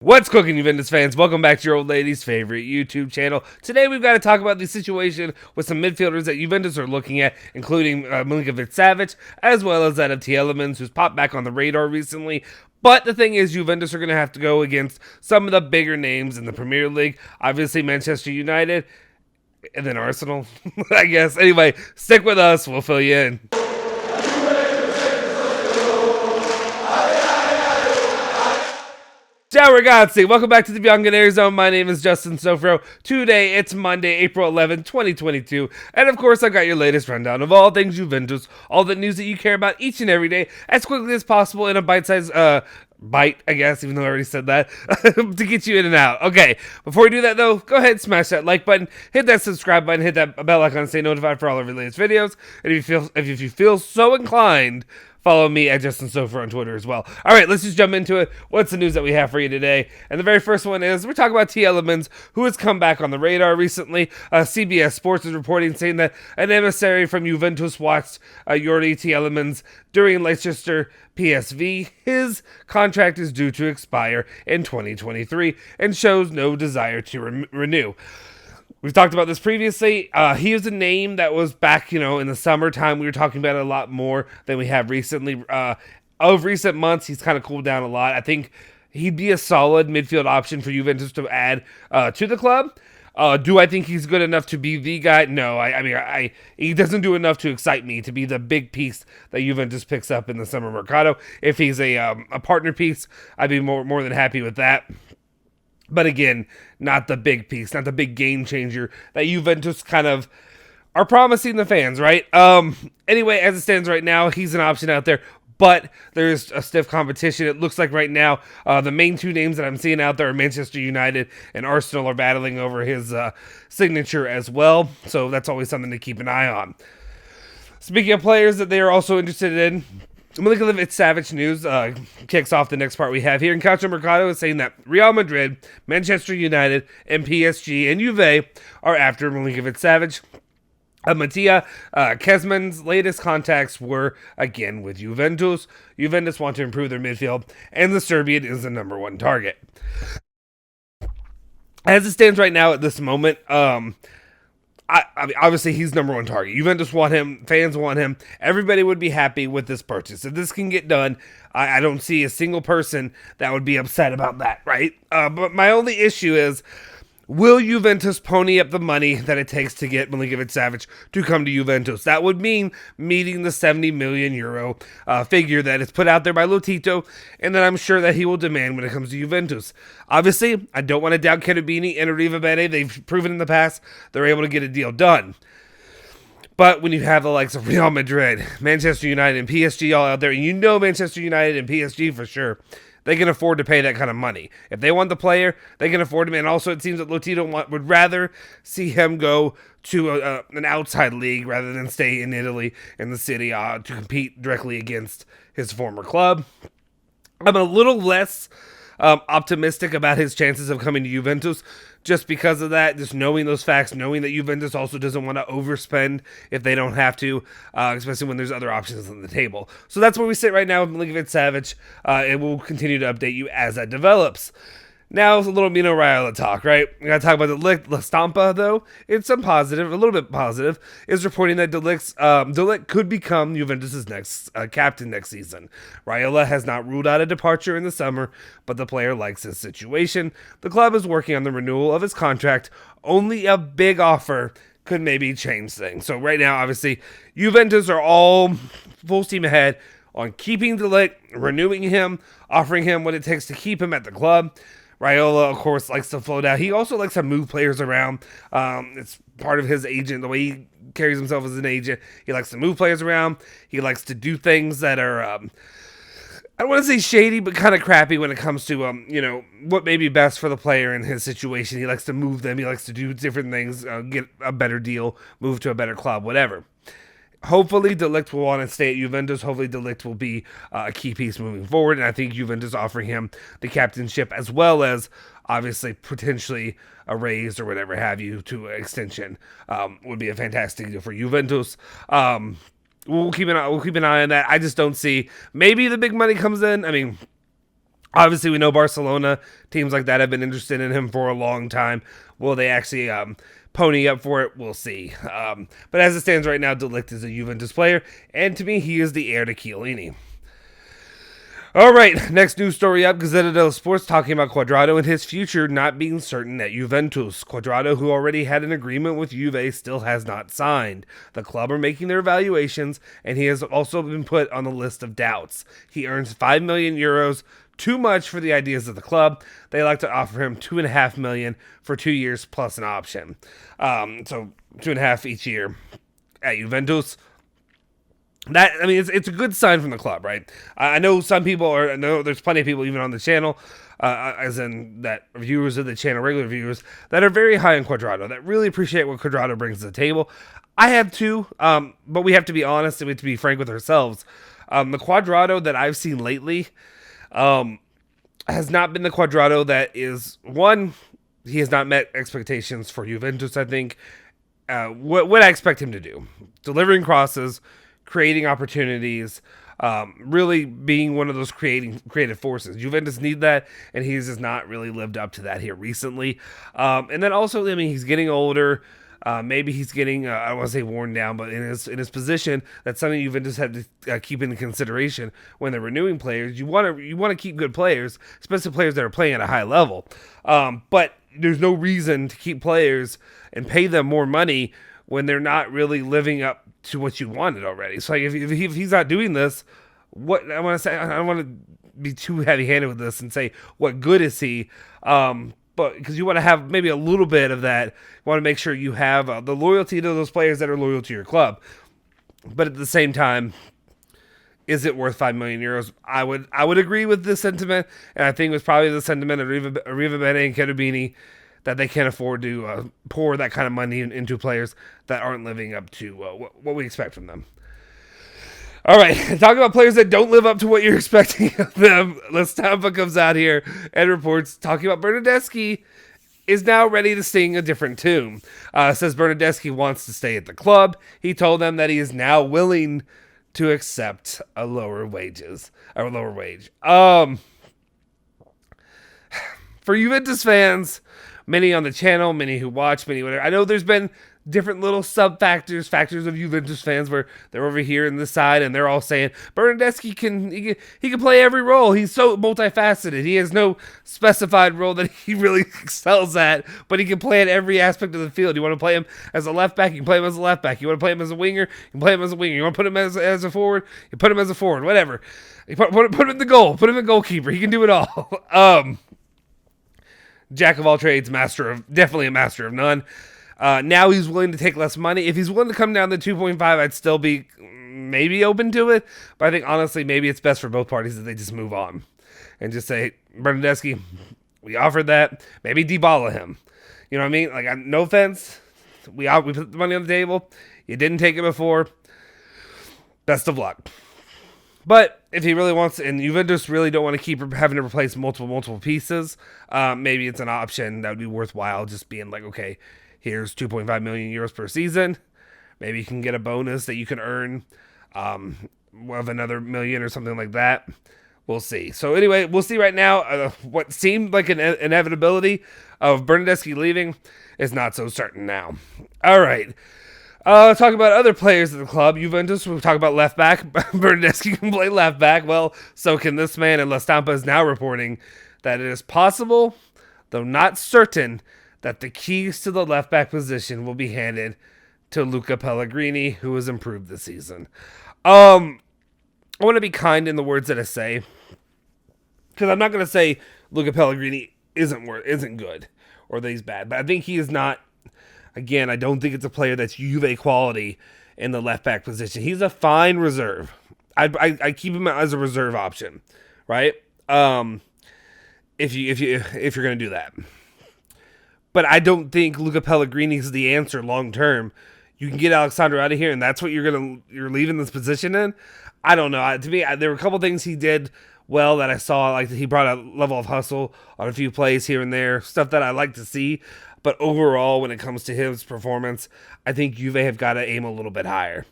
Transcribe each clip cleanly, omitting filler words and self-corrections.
What's cooking, Juventus fans? Welcome back to your old lady's favorite YouTube channel. Today we've got to talk about the situation with some midfielders that Juventus are looking at, including Milinkovic-Savić, as well as that of Tielemans, who's popped back on the radar recently. But the thing is, Juventus are going to have to go against some of the bigger names in the Premier League. Obviously, Manchester United, and then Arsenal, I guess. Anyway, stick with us. We'll fill you in. Ciao ragazzi, welcome back to the Bianconeri Zone. My name is Justin Sofro. Today, it's Monday, April 11, 2022. And of course, I've got your latest rundown of all things Juventus, all the news that you care about each and every day, as quickly as possible in a bite-sized, bite, I guess, even though I already said that, to get you in and out. Okay, before we do that though, go ahead and smash that like button, hit that subscribe button, hit that bell icon to stay notified for all of our latest videos. And if you feel so inclined, follow me at Justin Sofer on Twitter as well. All right, let's just jump into it. What's the news that we have for you today? And the very first one is we're talking about Tielemans, who has come back on the radar recently. CBS Sports is reporting saying that an emissary from Juventus watched Youri Tielemans during Leicester PSV. His contract is due to expire in 2023 and shows no desire to renew. We've talked about this previously. He was a name that was back, in the summertime. We were talking about it a lot more than we have recently. Of recent months, he's kind of cooled down a lot. I think he'd be a solid midfield option for Juventus to add to the club. Do I think he's good enough to be the guy? No, I mean, he doesn't do enough to excite me to be the big piece that Juventus picks up in the summer mercado. If he's a partner piece, I'd be more than happy with that. But again, not the big piece, not the big game changer that Juventus kind of are promising the fans, right? Anyway, as it stands right now, he's an option out there, but there's a stiff competition. It looks like right now, the main two names that I'm seeing out there are Manchester United and Arsenal are battling over his signature as well. So that's always something to keep an eye on. Speaking of players that they are also interested in, Milinkovic-Savić news kicks off the next part we have here. And Calcio Mercato is saying that Real Madrid, Manchester United, and PSG and Juve are after Milinkovic-Savić. Mattia Kezman's latest contacts were, again, with Juventus. Juventus want to improve their midfield, and the Serbian is the number one target. As it stands right now at this moment, I mean, obviously, he's number one target. Juventus want him. Fans want him. Everybody would be happy with this purchase. If this can get done, I don't see a single person that would be upset about that, right? But my only issue is, will Juventus pony up the money that it takes to get Milinkovic-Savić to come to Juventus? That would mean meeting the 70 million euro figure that is put out there by Lotito, and that I'm sure that he will demand when it comes to Juventus. Obviously, I don't want to doubt Cherubini and Arrivabene. They've proven in the past they're able to get a deal done. But when you have the likes of Real Madrid, Manchester United, and PSG all out there, and you know Manchester United and PSG for sure, they can afford to pay that kind of money. If they want the player, they can afford him. And also, it seems that Lotito would rather see him go to an outside league rather than stay in Italy, in the city, to compete directly against his former club. I'm a little less optimistic about his chances of coming to Juventus just because of that, just knowing those facts, knowing that Juventus also doesn't want to overspend if they don't have to, especially when there's other options on the table. So that's where we sit right now with Milinkovic-Savić, and we'll continue to update you as that develops. Now, it's a little Mino Raiola talk, right? We gotta talk about the Ligt. La Stampa, though, it's some positive, a little bit positive, is reporting that De Ligt could become Juventus' next captain next season. Raiola has not ruled out a departure in the summer, but the player likes his situation. The club is working on the renewal of his contract. Only a big offer could maybe change things. So right now, obviously, Juventus are all full steam ahead on keeping De Ligt, renewing him, offering him what it takes to keep him at the club. Raiola, of course, likes to float out. He also likes to move players around. It's part of his agent, the way he carries himself as an agent. He likes to move players around. He likes to do things that are, I don't want to say shady, but kind of crappy when it comes to, what may be best for the player in his situation. He likes to move them. He likes to do different things, get a better deal, move to a better club, whatever. Hopefully, De Ligt will want to stay at Juventus. Hopefully, De Ligt will be a key piece moving forward. And I think Juventus offering him the captainship as well as, obviously, potentially a raise or whatever have you to extension would be a fantastic deal for Juventus. We'll keep an eye on that. I just don't see. Maybe the big money comes in. I mean, Obviously, we know Barcelona, teams like that have been interested in him for a long time. Will they actually pony up for it? We'll see. But as it stands right now, De Ligt is a Juventus player, and to me, he is the heir to Chiellini. All right, next news story up, Gazzetta dello Sports talking about Cuadrado and his future not being certain at Juventus. Cuadrado, who already had an agreement with Juve, still has not signed. The club are making their evaluations, and he has also been put on the list of doubts. He earns 5 million euros, too much for the ideas of the club. They like to offer him 2.5 million for 2 years plus an option. So 2.5 each year at Juventus. That, I mean, it's a good sign from the club, right? I know some people are. I know there's plenty of people even on the channel, as in that viewers of the channel, regular viewers, that are very high on Cuadrado, that really appreciate what Cuadrado brings to the table. I have too, but we have to be honest and we have to be frank with ourselves. The Cuadrado that I've seen lately has not been the Cuadrado that is, one, he has not met expectations for Juventus, I think. What I expect him to do. Delivering crosses, creating opportunities, really being one of those creative forces. Juventus need that, and he's just not really lived up to that here recently. And then also, I mean, he's getting older. Maybe he's getting, I don't want to say worn down, but in his position, that's something Juventus had to keep into consideration when they're renewing players. You want to keep good players, especially players that are playing at a high level. But there's no reason to keep players and pay them more money when they're not really living up to what you wanted already. So like, if he's not doing this, what I want to say, I don't want to be too heavy-handed with this and say what good is he, but because you want to have maybe a little bit of that, you want to make sure you have the loyalty to those players that are loyal to your club. But at the same time, is it worth 5 million euros? I would agree with this sentiment, and I think it was probably the sentiment of Arriva Bene and Cherubini, that they can't afford to pour that kind of money into players that aren't living up to what we expect from them. All right, talk about players that don't live up to what you're expecting of them. La Stampa comes out here and reports talking about Bernardeschi is now ready to sing a different tune. Says Bernardeschi wants to stay at the club. He told them that he is now willing to accept a lower wage. For Juventus fans, many on the channel, many who watch, many whatever. I know there's been different little factors of Juventus fans where they're over here in this side and they're all saying Bernardeschi can play every role. He's so multifaceted. He has no specified role that he really excels at, but he can play at every aspect of the field. You want to play him as a left back, you can play him as a left back. You want to play him as a winger, you can play him as a winger. You want to put him as a forward, you put him as a forward, whatever. You put him in the goal, put him in goalkeeper. He can do it all. Jack of all trades, definitely a master of none. Now he's willing to take less money. If he's willing to come down to 2.5, I'd still be maybe open to it. But I think, honestly, maybe it's best for both parties that they just move on. And just say, Bernardeschi, we offered that. Maybe Dybala him. You know what I mean? Like, no offense. We put the money on the table. You didn't take it before. Best of luck. But if he really wants, and Juventus really don't want to keep having to replace multiple pieces, maybe it's an option that would be worthwhile. Just being like, okay, here's 2.5 million euros per season. Maybe you can get a bonus that you can earn of another million or something like that. We'll see. So anyway, we'll see right now. What seemed like an inevitability of Bernardeschi leaving is not so certain now. All right. Talk about other players of the club. Juventus, we'll talk about left back. Bernardeschi can play left back. Well, so can this man. And La Stampa is now reporting that it is possible, though not certain, that the keys to the left back position will be handed to Luca Pellegrini, who has improved this season. I want to be kind in the words that I say, because I'm not going to say Luca Pellegrini isn't good or that he's bad, but I think he is not. Again, I don't think it's a player that's Juve quality in the left back position. He's a fine reserve. I keep him as a reserve option, right? If you're going to do that, but I don't think Luca Pellegrini is the answer long term. You can get Alexandro out of here, and that's what you're leaving this position in. I don't know. To me, there were a couple things he did well that I saw. Like he brought a level of hustle on a few plays here and there, stuff that I like to see. But overall, when it comes to his performance, I think Juve have got to aim a little bit higher.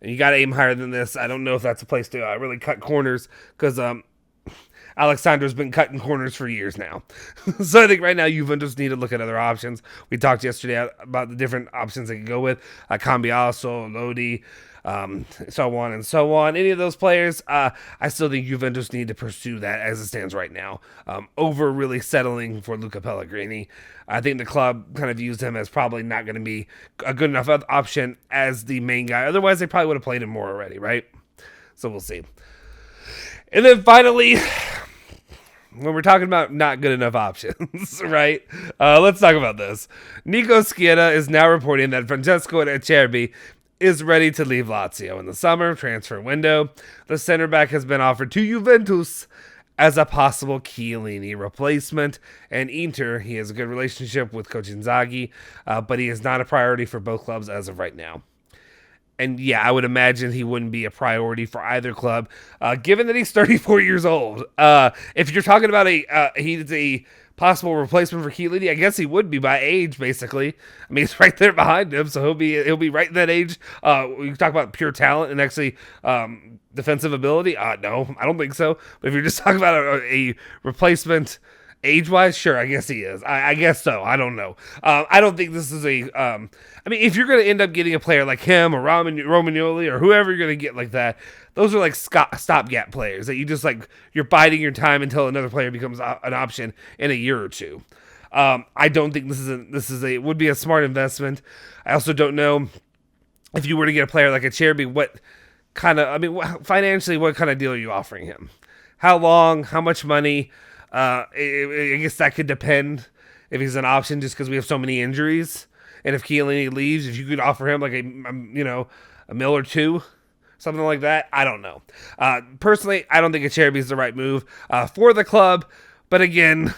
And you got to aim higher than this. I don't know if that's a place to really cut corners because I Alexandro's been cutting corners for years now. So I think right now Juventus need to look at other options. We talked yesterday about the different options they could go with. Cambiaso, Lodi, so on and so on. Any of those players, I still think Juventus need to pursue that as it stands right now, over really settling for Luca Pellegrini. I think the club kind of views him as probably not going to be a good enough option as the main guy. Otherwise, they probably would have played him more already, right? So we'll see. And then finally, when we're talking about not good enough options, right? Let's talk about this. Nico Schietta is now reporting that Francesco Acerbi is ready to leave Lazio in the summer transfer window. The center back has been offered to Juventus as a possible Chiellini replacement. And Inter, he has a good relationship with Coach Inzaghi, but he is not a priority for both clubs as of right now. And yeah, I would imagine he wouldn't be a priority for either club, given that he's 34 years old. If you're talking about he's a possible replacement for Chiellini, I guess he would be by age, basically. I mean, he's right there behind him, so he'll be right in that age. We talk about pure talent and actually defensive ability. No, I don't think so. But if you're just talking about a replacement age-wise, sure, I guess he is. I guess so. I don't know. I don't think this is I mean, if you're going to end up getting a player like him or Romagnoli or whoever you're going to get like that, those are like stopgap players that you just like, you're biding your time until another player becomes an option in a year or two. I don't think it would be a smart investment. I also don't know if you were to get a player like Acerbi, financially, what kind of deal are you offering him? How long? How much money? I guess that could depend if he's an option just because we have so many injuries. And if Chiellini leaves, if you could offer him like a mil or two, something like that, I don't know. Personally, I don't think Acerbi is the right move for the club. But again,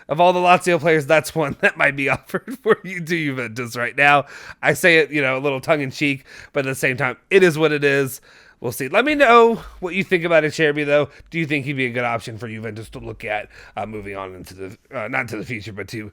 of all the Lazio players, that's one that might be offered for you to Juventus right now. I say it, a little tongue-in-cheek, but at the same time, it is what it is. We'll see. Let me know what you think about Acerbi, though. Do you think he'd be a good option for Juventus to look at moving on into the, not to the future, but to,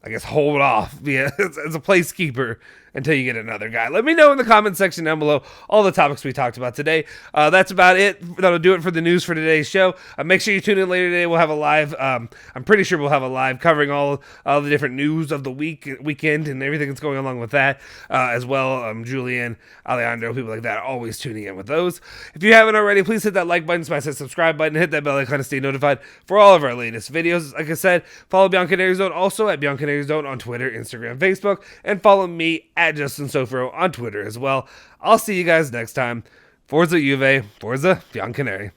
I guess, hold off as a placekeeper until you get another guy? Let me know in the comment section down below all the topics we talked about today. That's about it. That'll do it for the news for today's show. Make sure you tune in later today. We'll have a live. I'm pretty sure we'll have a live covering all the different news of the weekend and everything that's going along with that as well. Julian, Alejandro, people like that are always tuning in with those. If you haven't already, please hit that like button, smash that subscribe button, hit that bell icon to stay notified for all of our latest videos. Like I said, follow Bianconeri Zone also at Bianconeri Zone on Twitter, Instagram, Facebook, and follow me at Justin Sofro on Twitter as well. I'll see you guys next time. Forza Juve, Forza Bianconeri.